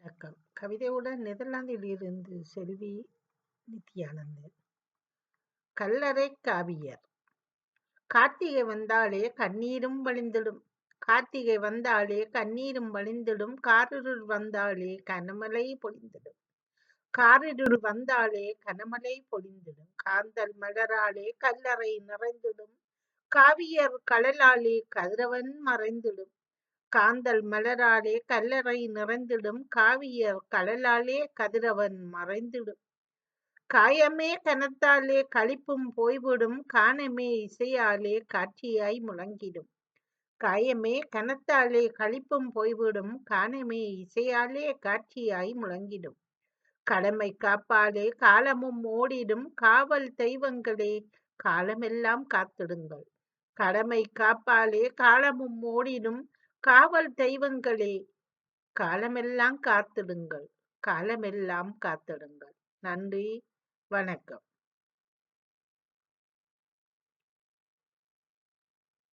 வணக்கம். கவிதையுடன் நெதர்லாந்தில் இருந்து செல்வி நித்யானந்தன். கல்லறை காவியர். கார்த்திகை வந்தாலே கண்ணீரும் வழிந்திடும். கார்த்திகை வந்தாலே கண்ணீரும் வழிந்திடும். காரிருள் வந்தாலே கனமழை பொழிந்திடும். காரிருள் வந்தாலே கனமழை பொழிந்திடும். காந்தல் மலராலே கல்லறை நிறைந்திடும். காவியர் கடலாலே கதிரவன் மறைந்திடும். காந்தல் மலராலே கல்லறை நிறைந்திடும். காவியர் கடலாலே கதிரவன் மறைந்திடும். காயமே கனத்தாலே களிப்பும் போய்விடும். கானமே இசையாலே காட்சியாய் முழங்கிடும். காயமே கனத்தாலே களிப்பும் போய்விடும். கானமே இசையாலே காட்சியாய் முழங்கிடும். கடமை காப்பாலே காலமும் ஓடிடும். காவல் தெய்வங்களே காலமெல்லாம் காத்திடுங்கள். கடமை காப்பாலே காலமும் ஓடிடும். காவல் தெய்வங்களே காலமெல்லாம் காத்திடுங்கள். காலமெல்லாம் காத்திடுங்கள். நன்றி, வணக்கம்.